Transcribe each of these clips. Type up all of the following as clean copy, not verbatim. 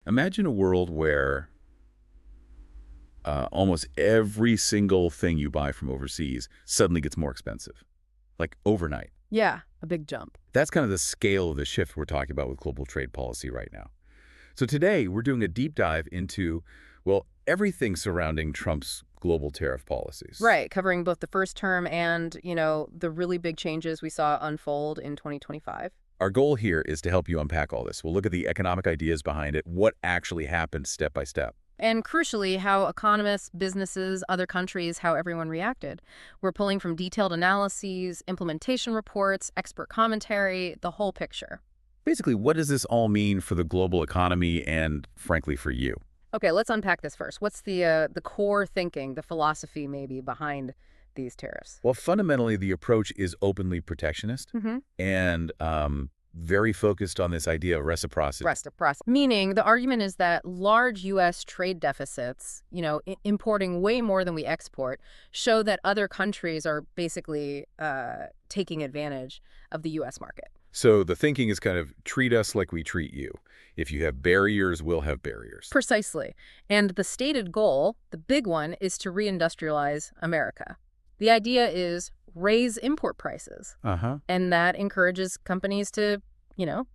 Imagine a world where almost every single thing you buy from overseas suddenly gets more expensive, like overnight. Yeah, a big jump. That's kind of the scale of the shift we're talking about with global trade policy right now. So today, we're doing a deep dive into, well, everything surrounding Trump's global tariff policies. Right, covering both the first term and, the really big changes we saw unfold in 2025. Our goal here is to help you unpack all this. We'll look at the economic ideas behind it, what actually happened step by step. And crucially, how economists, businesses, other countries, how everyone reacted. We're pulling from detailed analyses, implementation reports, expert commentary, the whole picture. Basically, what does this all mean for the global economy and, frankly, for you? Okay, let's unpack this first. What's the core thinking, the philosophy maybe behind these tariffs? Well, fundamentally, the approach is openly protectionist and very focused on this idea of reciprocity. Reciprocity. Meaning the argument is that large U.S. trade deficits, importing way more than we export, show that other countries are basically taking advantage of the U.S. market. So the thinking is kind of treat us like we treat you. If you have barriers, we'll have barriers. Precisely. And the stated goal, the big one, is to reindustrialize America. The idea is raise import prices. And that encourages companies to,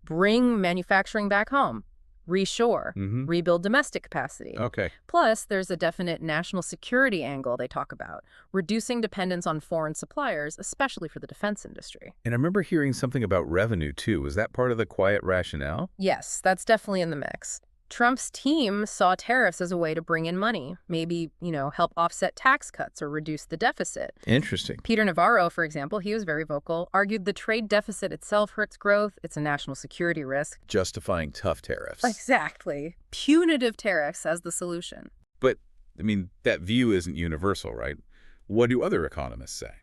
bring manufacturing back home, reshore, rebuild domestic capacity. Okay. Plus, there's a definite national security angle they talk about, reducing dependence on foreign suppliers, especially for the defense industry. And I remember hearing something about revenue, too. Was that part of the quiet rationale? Yes, that's definitely in the mix. Trump's team saw tariffs as a way to bring in money, maybe, help offset tax cuts or reduce the deficit. Interesting. Peter Navarro, for example, he was very vocal, argued the trade deficit itself hurts growth. It's a national security risk. Justifying tough tariffs. Exactly. Punitive tariffs as the solution. But, that view isn't universal, right? What do other economists say?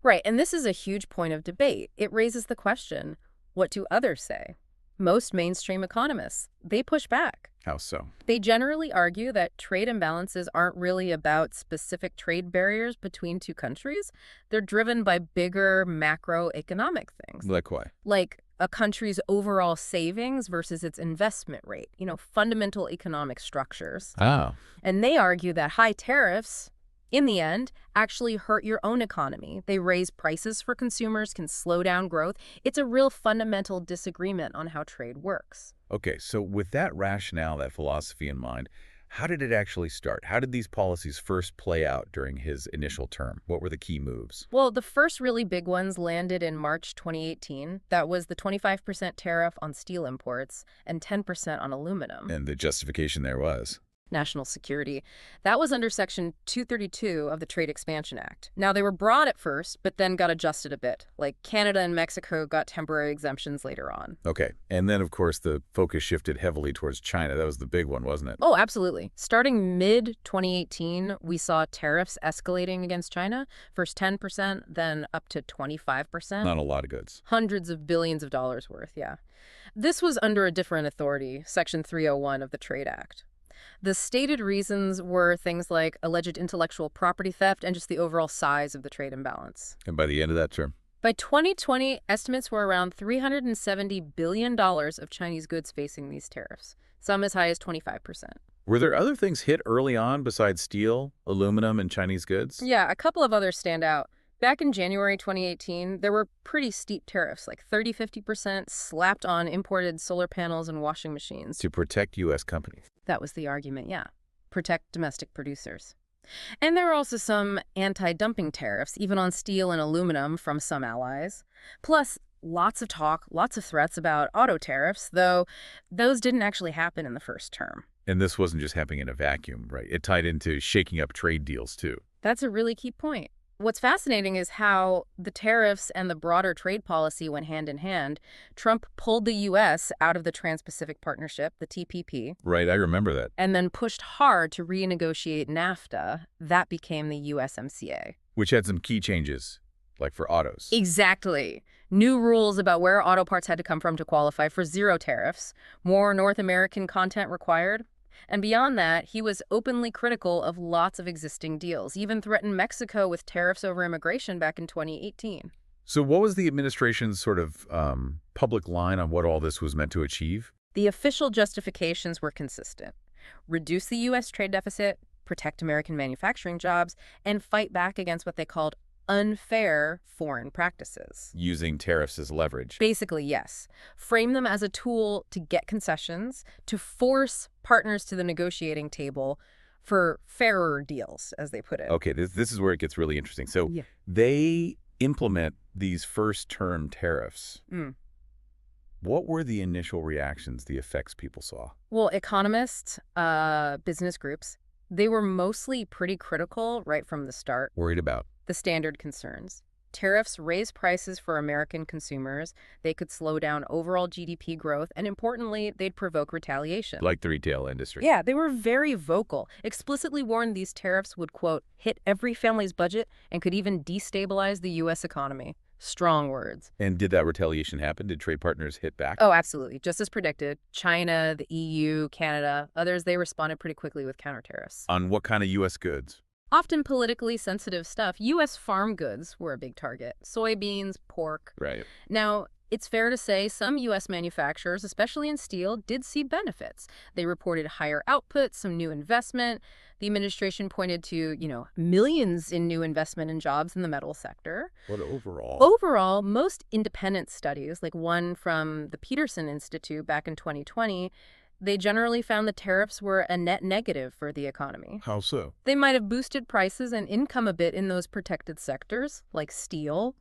Right, and this is a huge point of debate. It raises the question, what do others say? Most mainstream economists, they push back. How so? They generally argue that trade imbalances aren't really about specific trade barriers between two countries. They're driven by bigger macroeconomic things. Like what? Like a country's overall savings versus its investment rate, fundamental economic structures. Oh. And they argue that high tariffs, in the end, actually hurt your own economy. They raise prices for consumers, can slow down growth. It's a real fundamental disagreement on how trade works. Okay, so with that rationale, that philosophy in mind, how did it actually start? How did these policies first play out during his initial term? What were the key moves? Well, the first really big ones landed in March 2018. That was the 25% tariff on steel imports and 10% on aluminum. And the justification there was? National security. That was under Section 232 of the Trade Expansion Act. Now, they were broad at first, but then got adjusted a bit. Like Canada and Mexico got temporary exemptions later on. Okay. And then, of course, the focus shifted heavily towards China. That was the big one, wasn't it? Oh, absolutely. Starting mid-2018, we saw tariffs escalating against China. First 10%, then up to 25%. Not a lot of goods. Hundreds of billions of dollars worth, yeah. This was under a different authority, Section 301 of the Trade Act. The stated reasons were things like alleged intellectual property theft and just the overall size of the trade imbalance. And by the end of that term? By 2020, estimates were around $370 billion of Chinese goods facing these tariffs, some as high as 25%. Were there other things hit early on besides steel, aluminum, and Chinese goods? Yeah, a couple of others stand out. Back in January 2018, there were pretty steep tariffs, like 30–50% slapped on imported solar panels and washing machines. To protect U.S. companies. That was the argument, yeah. Protect domestic producers. And there were also some anti-dumping tariffs, even on steel and aluminum from some allies. Plus, lots of talk, lots of threats about auto tariffs, though those didn't actually happen in the first term. And this wasn't just happening in a vacuum, right? It tied into shaking up trade deals, too. That's a really key point. What's fascinating is how the tariffs and the broader trade policy went hand in hand. Trump pulled the U.S. out of the Trans-Pacific Partnership, the TPP. Right, I remember that. And then pushed hard to renegotiate NAFTA. That became the USMCA. Which had some key changes, like for autos. Exactly. New rules about where auto parts had to come from to qualify for zero tariffs. More North American content required. And beyond that, he was openly critical of lots of existing deals, even threatened Mexico with tariffs over immigration back in 2018. So what was the administration's sort of public line on what all this was meant to achieve? The official justifications were consistent. Reduce the U.S. trade deficit, protect American manufacturing jobs, and fight back against what they called unfair foreign practices. Using tariffs as leverage. Basically, yes. Frame them as a tool to get concessions, to force partners to the negotiating table for fairer deals, as they put it. Okay, this is where it gets really interesting. So Yeah. they implement these first-term tariffs. What were the initial reactions, the effects people saw? Well, economists, business groups, they were mostly pretty critical right from the start. Worried about? The standard concerns. Tariffs raise prices for American consumers. They could slow down overall GDP growth. And importantly, they'd provoke retaliation. Like the retail industry. Yeah, they were very vocal, explicitly warned these tariffs would, quote, hit every family's budget and could even destabilize the U.S. economy. Strong words. And did that retaliation happen? Did trade partners hit back? Oh, absolutely. Just as predicted. China, the EU, Canada, others, they responded pretty quickly with counter tariffs. On what kind of U.S. goods? Often politically sensitive stuff. U.S. farm goods were a big target. Soybeans, pork. Right. Now, it's fair to say some U.S. manufacturers, especially in steel, did see benefits. They reported higher output, some new investment. The administration pointed to, millions in new investment in jobs in the metal sector. But overall? Overall, most independent studies, like one from the Peterson Institute back in 2020, they generally found the tariffs were a net negative for the economy. How so? They might have boosted prices and income a bit in those protected sectors, like steel.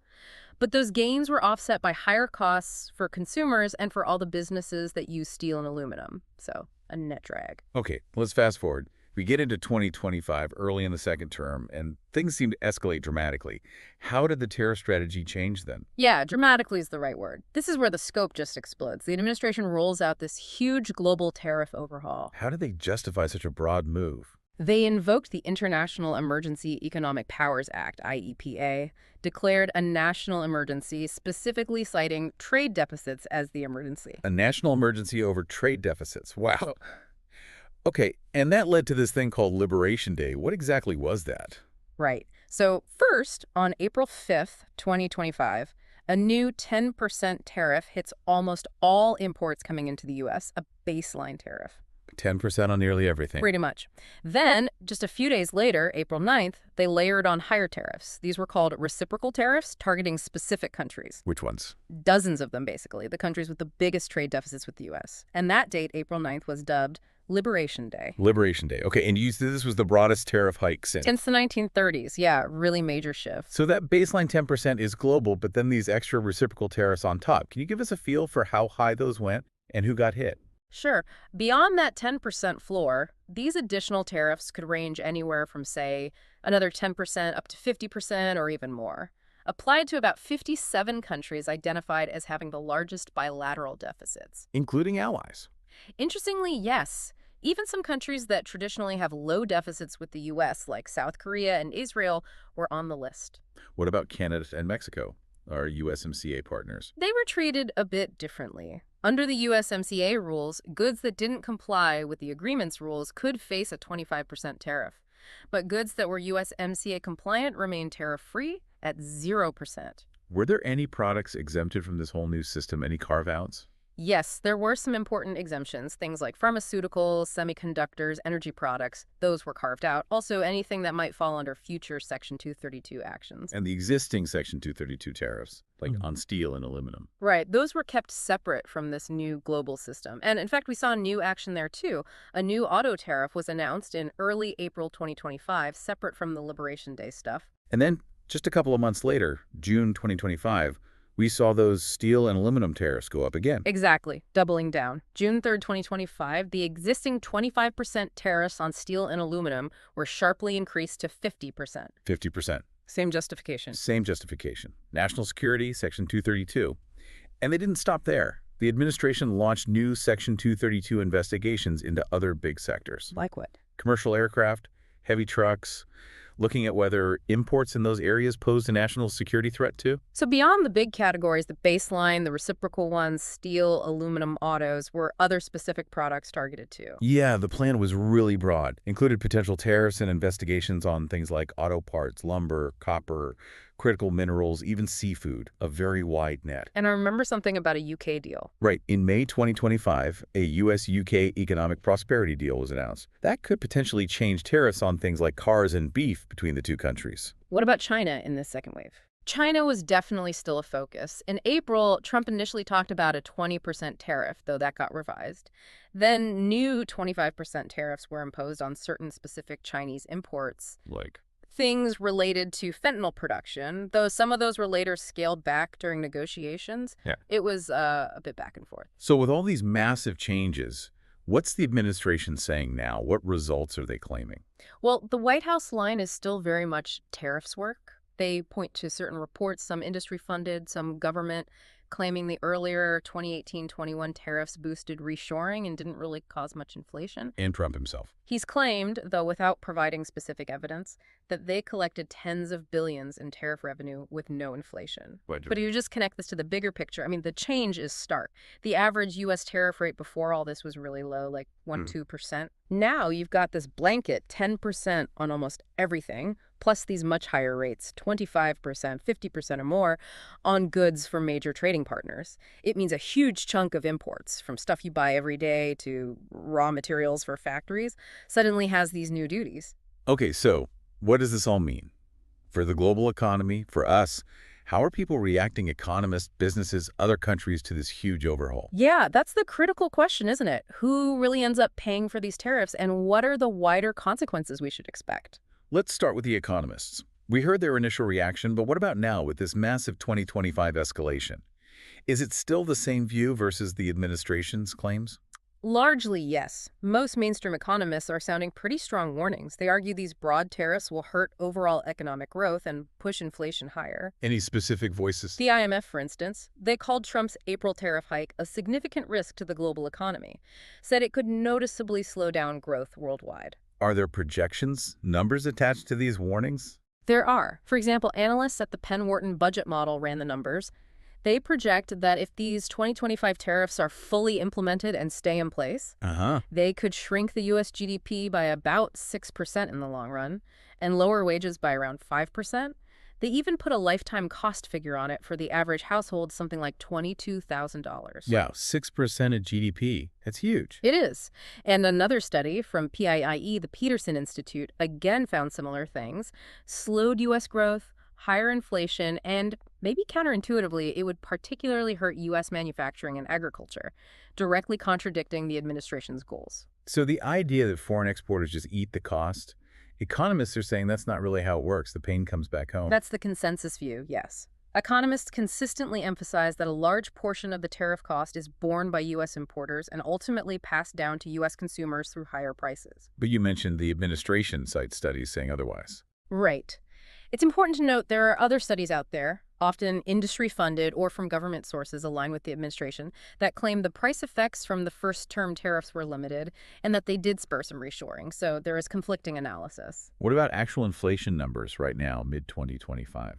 But those gains were offset by higher costs for consumers and for all the businesses that use steel and aluminum. So, a net drag. Okay, let's fast forward. We get into 2025, early in the second term, and things seem to escalate dramatically. How did the tariff strategy change then? Yeah, dramatically is the right word. This is where the scope just explodes. The administration rolls out this huge global tariff overhaul. How did they justify such a broad move? They invoked the International Emergency Economic Powers Act, IEPA, declared a national emergency, specifically citing trade deficits as the emergency. A national emergency over trade deficits. Wow. Okay, and that led to this thing called Liberation Day. What exactly was that? Right. So first, on April 5th, 2025, a new 10% tariff hits almost all imports coming into the U.S., a baseline tariff. 10% on nearly everything. Pretty much. Then, just a few days later, April 9th, they layered on higher tariffs. These were called reciprocal tariffs, targeting specific countries. Which ones? Dozens of them, basically, the countries with the biggest trade deficits with the U.S. And that date, April 9th, was dubbed Liberation Day. Liberation Day. Okay, and you said this was the broadest tariff hike since the 1930s. Yeah, really major shift. So that baseline 10% is global, but then these extra reciprocal tariffs on top. Can you give us a feel for how high those went and who got hit? Sure. Beyond that 10% floor, these additional tariffs could range anywhere from, say, another 10% up to 50% or even more. Applied to about 57 countries identified as having the largest bilateral deficits. Including allies. Interestingly, yes. Even some countries that traditionally have low deficits with the U.S., like South Korea and Israel, were on the list. What about Canada and Mexico, our USMCA partners? They were treated a bit differently. Under the USMCA rules, goods that didn't comply with the agreement's rules could face a 25% tariff. But goods that were USMCA compliant remained tariff-free at 0%. Were there any products exempted from this whole new system, any carve-outs? Yes, there were some important exemptions, things like pharmaceuticals, semiconductors, energy products. Those were carved out. Also, anything that might fall under future Section 232 actions. And the existing Section 232 tariffs, like on steel and aluminum. Right. Those were kept separate from this new global system. And in fact, we saw new action there, too. A new auto tariff was announced in early April 2025, separate from the Liberation Day stuff. And then, just a couple of months later, June 2025, we saw those steel and aluminum tariffs go up again. Exactly, doubling down. June 3rd, 2025, the existing 25% tariffs on steel and aluminum were sharply increased to 50%. 50%. Same justification. Same justification. National security, Section 232. And they didn't stop there. The administration launched new Section 232 investigations into other big sectors. Like what? Commercial aircraft, heavy trucks, looking at whether imports in those areas posed a national security threat too? So beyond the big categories, the baseline, the reciprocal ones, steel, aluminum, autos, were other specific products targeted too. Yeah, the plan was really broad. Included potential tariffs and investigations on things like auto parts, lumber, copper, critical minerals, even seafood, a very wide net. And I remember something about a UK deal. Right. In May 2025, a U.S.-UK economic prosperity deal was announced. That could potentially change tariffs on things like cars and beef between the two countries. What about China in this second wave? China was definitely still a focus. In April, Trump initially talked about a 20% tariff, though that got revised. Then new 25% tariffs were imposed on certain specific Chinese imports. Like? Things related to fentanyl production, though some of those were later scaled back during negotiations. Yeah. It was a bit back and forth. So with all these massive changes, what's the administration saying now? What results are they claiming? Well, the White House line is still very much tariffs work. They point to certain reports, some industry-funded, some government, claiming the earlier 2018-21 tariffs boosted reshoring and didn't really cause much inflation. And Trump himself. He's claimed, though without providing specific evidence, that they collected tens of billions in tariff revenue with no inflation. But if you just connect this to the bigger picture, I mean, the change is stark. The average U.S. tariff rate before all this was really low, like 1–2%. Now you've got this blanket 10% on almost everything, plus these much higher rates, 25%, 50% or more, on goods from major trading partners. It means a huge chunk of imports, from stuff you buy every day to raw materials for factories, suddenly has these new duties. Okay, so what does this all mean? For the global economy, for us, how are people reacting, economists, businesses, other countries, to this huge overhaul? Yeah, that's the critical question, isn't it? Who really ends up paying for these tariffs, and what are the wider consequences we should expect? Let's start with the economists. We heard their initial reaction, but what about now with this massive 2025 escalation? Is it still the same view versus the administration's claims? Largely, yes. Most mainstream economists are sounding pretty strong warnings. They argue these broad tariffs will hurt overall economic growth and push inflation higher. Any specific voices? The IMF, for instance, they called Trump's April tariff hike a significant risk to the global economy, said it could noticeably slow down growth worldwide. Are there projections, numbers attached to these warnings? There are. For example, analysts at the Penn Wharton budget model ran the numbers. They project that if these 2025 tariffs are fully implemented and stay in place, they could shrink the U.S. GDP by about 6% in the long run and lower wages by around 5%. They even put a lifetime cost figure on it for the average household, something like $22,000. Yeah, 6% of GDP. That's huge. It is. And another study from PIIE, the Peterson Institute, again found similar things. Slowed U.S. growth, higher inflation, and maybe counterintuitively, it would particularly hurt U.S. manufacturing and agriculture, directly contradicting the administration's goals. So the idea that foreign exporters just eat the cost, economists are saying that's not really how it works. The pain comes back home. That's the consensus view, yes. Economists consistently emphasize that a large portion of the tariff cost is borne by U.S. importers and ultimately passed down to U.S. consumers through higher prices. But you mentioned the administration cites studies saying otherwise. Right. It's important to note there are other studies out there, often industry-funded or from government sources aligned with the administration, that claim the price effects from the first-term tariffs were limited and that they did spur some reshoring. So there is conflicting analysis. What about actual inflation numbers right now, mid-2025?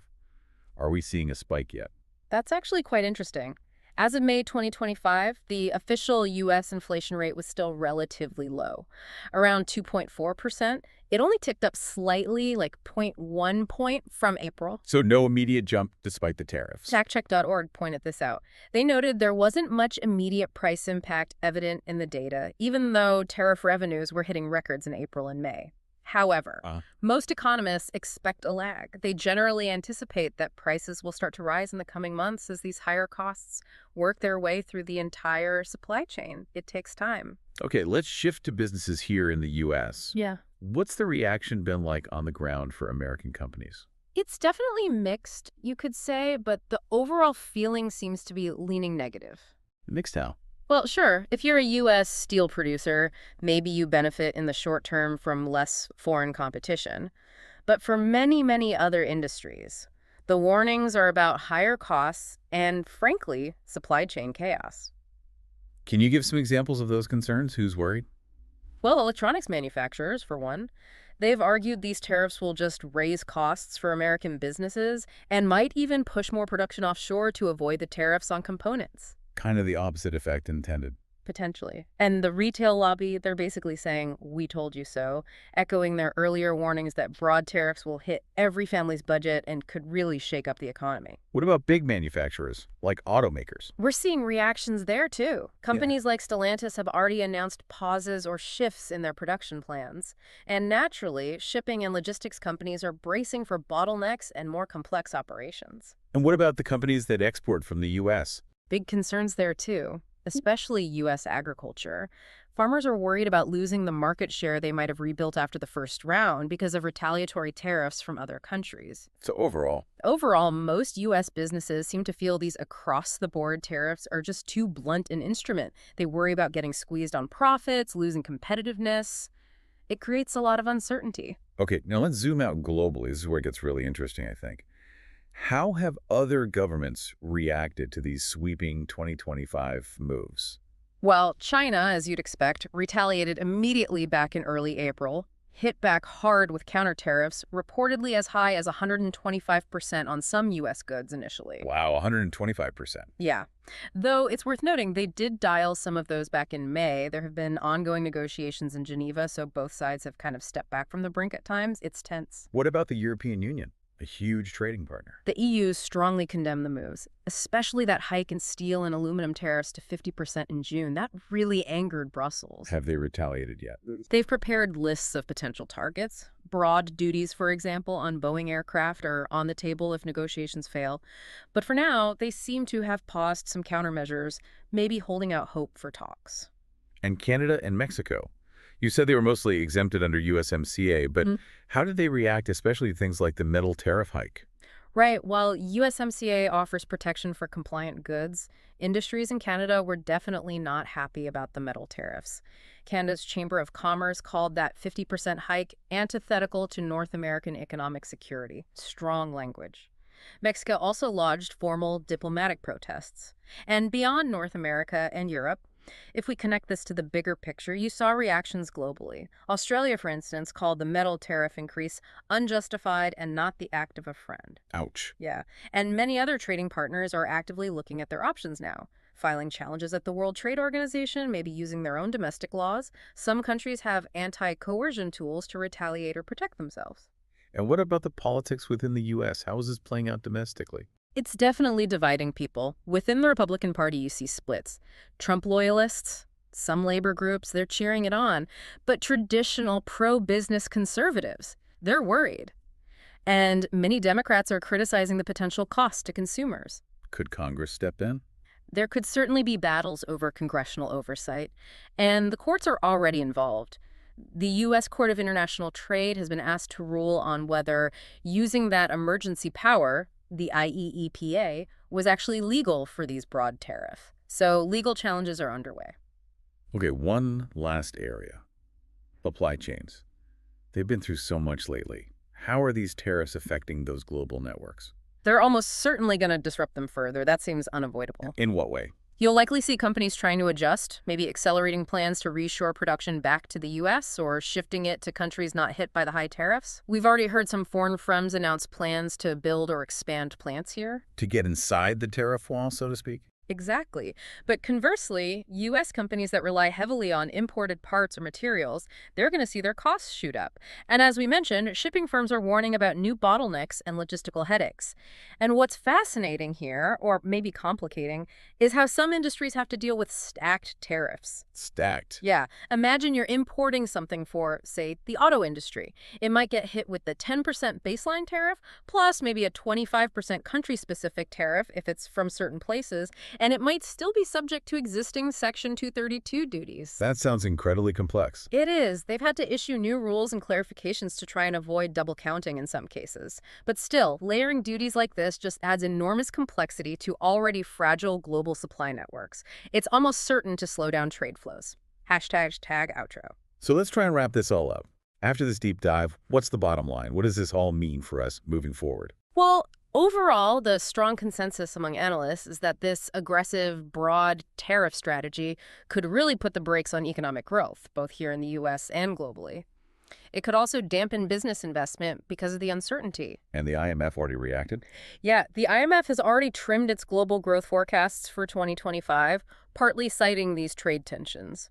Are we seeing a spike yet? That's actually quite interesting. As of May 2025, the official U.S. inflation rate was still relatively low, around 2.4%. It only ticked up slightly, like 0.1 point from April. So no immediate jump despite the tariffs. Factcheck.org pointed this out. They noted there wasn't much immediate price impact evident in the data, even though tariff revenues were hitting records in April and May. However, most economists expect a lag. They generally anticipate that prices will start to rise in the coming months as these higher costs work their way through the entire supply chain. It takes time. Okay, let's shift to businesses here in the U.S. Yeah. What's the reaction been like on the ground for American companies? It's definitely mixed, you could say, but the overall feeling seems to be leaning negative. Mixed how? Well, sure. If you're a U.S. steel producer, maybe you benefit in the short term from less foreign competition. But for many, many other industries, the warnings are about higher costs and, frankly, supply chain chaos. Can you give some examples of those concerns? Who's worried? Well, electronics manufacturers, for one. They've argued these tariffs will just raise costs for American businesses and might even push more production offshore to avoid the tariffs on components. Kind of the opposite effect intended. Potentially. And the retail lobby, they're basically saying, we told you so, echoing their earlier warnings that broad tariffs will hit every family's budget and could really shake up the economy. What about big manufacturers, like automakers? We're seeing reactions there, too. Companies like Stellantis have already announced pauses or shifts in their production plans. And naturally, shipping and logistics companies are bracing for bottlenecks and more complex operations. And what about the companies that export from the U.S.? Big concerns there, too, especially U.S. agriculture. Farmers are worried about losing the market share they might have rebuilt after the first round because of retaliatory tariffs from other countries. So Overall, most U.S. businesses seem to feel these across-the-board tariffs are just too blunt an instrument. They worry about getting squeezed on profits, losing competitiveness. It creates a lot of uncertainty. Okay, now let's zoom out globally. This is where it gets really interesting, I think. How have other governments reacted to these sweeping 2025 moves? Well, China, as you'd expect, retaliated immediately back in early April, hit back hard with counter tariffs, reportedly as high as 125% on some U.S. goods initially. Wow, 125%. Yeah. Though it's worth noting they did dial some of those back in May. There have been ongoing negotiations in Geneva, so both sides have kind of stepped back from the brink at times. It's tense. What about the European Union, a huge trading partner? The EU strongly condemned the moves, especially that hike in steel and aluminum tariffs to 50% in June. That really angered Brussels. Have they retaliated yet? They've prepared lists of potential targets. Broad duties, for example, on Boeing aircraft are on the table if negotiations fail. But for now, they seem to have paused some countermeasures, maybe holding out hope for talks. And Canada and Mexico? You said they were mostly exempted under USMCA, but how did they react, especially to things like the metal tariff hike? Right. While USMCA offers protection for compliant goods, industries in Canada were definitely not happy about the metal tariffs. Canada's Chamber of Commerce called that 50% hike antithetical to North American economic security. Strong language. Mexico also lodged formal diplomatic protests. And beyond North America and Europe, if we connect this to the bigger picture, you saw reactions globally. Australia, for instance, called the metal tariff increase unjustified and not the act of a friend. Ouch. Yeah. And many other trading partners are actively looking at their options now, filing challenges at the World Trade Organization, maybe using their own domestic laws. Some countries have anti-coercion tools to retaliate or protect themselves. And what about the politics within the U.S.? How is this playing out domestically? It's definitely dividing people. Within the Republican Party, you see splits. Trump loyalists, some labor groups, they're cheering it on. But traditional pro-business conservatives, they're worried. And many Democrats are criticizing the potential cost to consumers. Could Congress step in? There could certainly be battles over congressional oversight. And the courts are already involved. The U.S. Court of International Trade has been asked to rule on whether using that emergency power, the IEEPA, was actually legal for these broad tariffs. So legal challenges are underway. Okay, one last area. Supply chains. They've been through so much lately. How are these tariffs affecting those global networks? They're almost certainly going to disrupt them further. That seems unavoidable. In what way? You'll likely see companies trying to adjust, maybe accelerating plans to reshore production back to the U.S. or shifting it to countries not hit by the high tariffs. We've already heard some foreign firms announce plans to build or expand plants here. To get inside the tariff wall, so to speak? Exactly. But conversely, U.S. companies that rely heavily on imported parts or materials, they're going to see their costs shoot up. And as we mentioned, shipping firms are warning about new bottlenecks and logistical headaches. And what's fascinating here, or maybe complicating, is how some industries have to deal with stacked tariffs. Stacked? Yeah. Imagine you're importing something for, say, the auto industry. It might get hit with the 10% baseline tariff, plus maybe a 25% country-specific tariff if it's from certain places, and it might still be subject to existing Section 232 duties. That sounds incredibly complex. It is. They've had to issue new rules and clarifications to try and avoid double counting in some cases. But still, layering duties like this just adds enormous complexity to already fragile global supply networks. It's almost certain to slow down trade flows. #outro. So let's try and wrap this all up. After this deep dive, what's the bottom line? What does this all mean for us moving forward? Well, overall, the strong consensus among analysts is that this aggressive, broad tariff strategy could really put the brakes on economic growth, both here in the U.S. and globally. It could also dampen business investment because of the uncertainty. And the IMF already reacted? Yeah, the IMF has already trimmed its global growth forecasts for 2025, partly citing these trade tensions.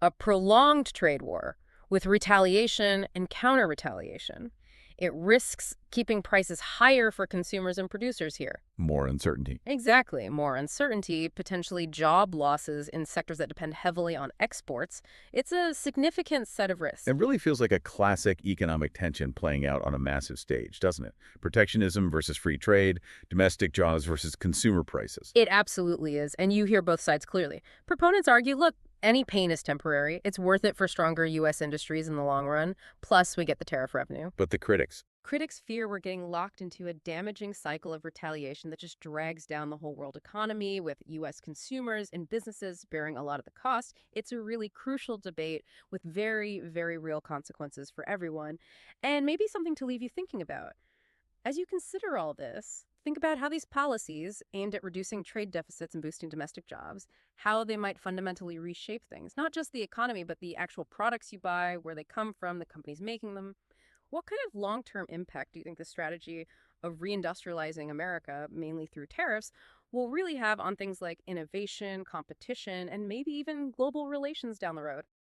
A prolonged trade war with retaliation and counter-retaliation. It risks keeping prices higher for consumers and producers here. More uncertainty. Exactly. More uncertainty, potentially job losses in sectors that depend heavily on exports. It's a significant set of risks. It really feels like a classic economic tension playing out on a massive stage, doesn't it? Protectionism versus free trade, domestic jobs versus consumer prices. It absolutely is, and you hear both sides clearly. Proponents argue, look, any pain is temporary. It's worth it for stronger U.S. industries in the long run. Plus, we get the tariff revenue. But the critics? Critics fear we're getting locked into a damaging cycle of retaliation that just drags down the whole world economy, with U.S. consumers and businesses bearing a lot of the cost. It's a really crucial debate with very, very real consequences for everyone, and maybe something to leave you thinking about. As you consider all this, think about how these policies aimed at reducing trade deficits and boosting domestic jobs, how they might fundamentally reshape things, not just the economy, but the actual products you buy, where they come from, the companies making them. What kind of long-term impact do you think the strategy of reindustrializing America, mainly through tariffs, will really have on things like innovation, competition, and maybe even global relations down the road?